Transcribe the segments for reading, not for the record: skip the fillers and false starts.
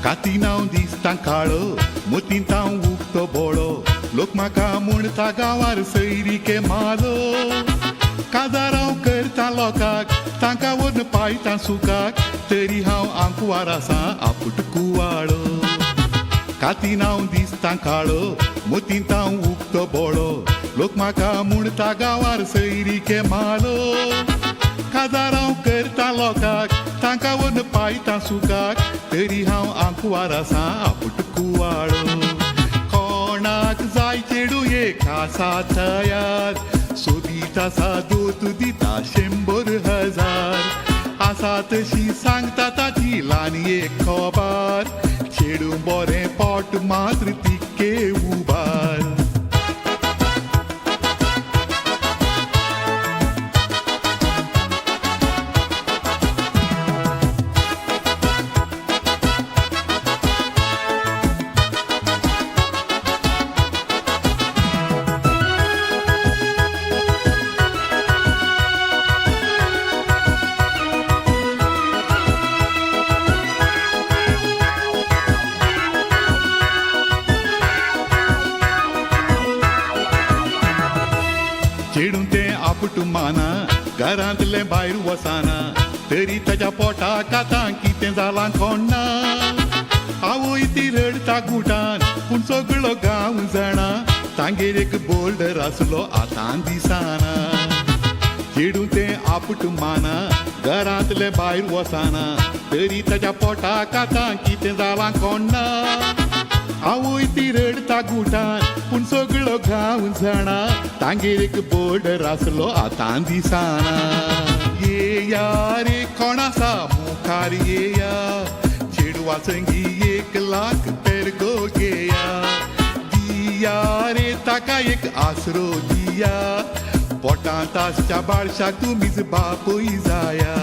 कातिनाव दिसता काळो मोतींताव उगतो बोळो लोक म्हाका म्हणटा गांवार सैरीके मालो काजाराव करता लोकाक तांकां व्हरून पायता सुकाक तरी हांव आंकवार आसां आपूट कुवाळो कातिनाव दिसता काळो मोतींताव उगतो बोळो लोक म्हाका म्हणटा गांवार सैरीके मालो काजाराव करता लोकाक तांकां व्हरून पायता सुकाक तरी हांव आंकवार आसां आपूट कुवाळो कोणाक जाय चेडू एक आसा तयार सोदीत आसा दोत दिता 100,000 आसा तशी सांगता ताची ल्हान एक खोबार चेडू बरें पोट मात्र तिके उबार चेडून तें आपूट माना घरांतले भायर वसाना तरी ताच्या पोटा कातां कितें जालां कोणना आवय ती रडता गुटान पूण सगळो गांव जाणा तांगेर एक बोल्डर आसलो आतां दिसाना चेडून तें आपूट माना घरांतले भायर वसाना तरी ताच्या पोटा कातां कितें जालां कोणना आवय ती रडता गुटान पूण सगळो गांव जाणा तांगेर एक बोर्डर आसलो आतां दिसाना येया रे कोण आसा मुखार येया चेडवा संगी 1 लाख तेरगो घेया दिया रे ताका एक आसरो दिया पोटांत आसच्या बाळशाक तुमीच बापूय जाया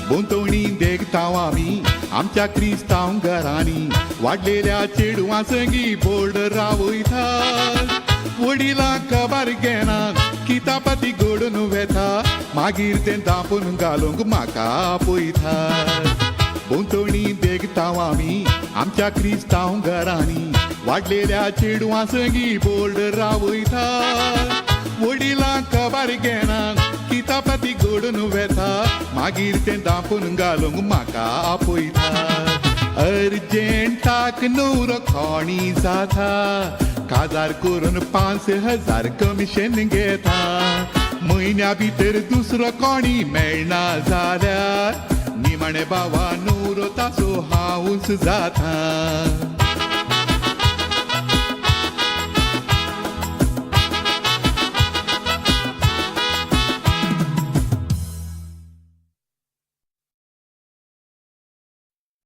बोंतवणी देगताव आमी आमच्या क्रिस्तांव घरांनी वाडलेल्या चेडवां संगी बोर्डर रावयतात वडिलां खबर घेनात कितापाती घडोवन वेता मागीर तें दापून घालूंक म्हाका आपयतात बोंतवणी देगताव आमी आमच्या क्रिस्तांव घरांनी वाडलेल्या चेडवां संगी बोर्डर रावयतात वडिलां खबर घेनात कितापाती घडोवन वेता मागीर तें दापून घालूंक म्हाका आपयतात अर्जंटाक न्हवरो कोणी जाता काजार करून 5,000 कमिशन घेता म्हयन्या भितर दुसरो कोणी मेळना जाल्यार निमाणे बावा न्हवरो ताचो हांवूच जाता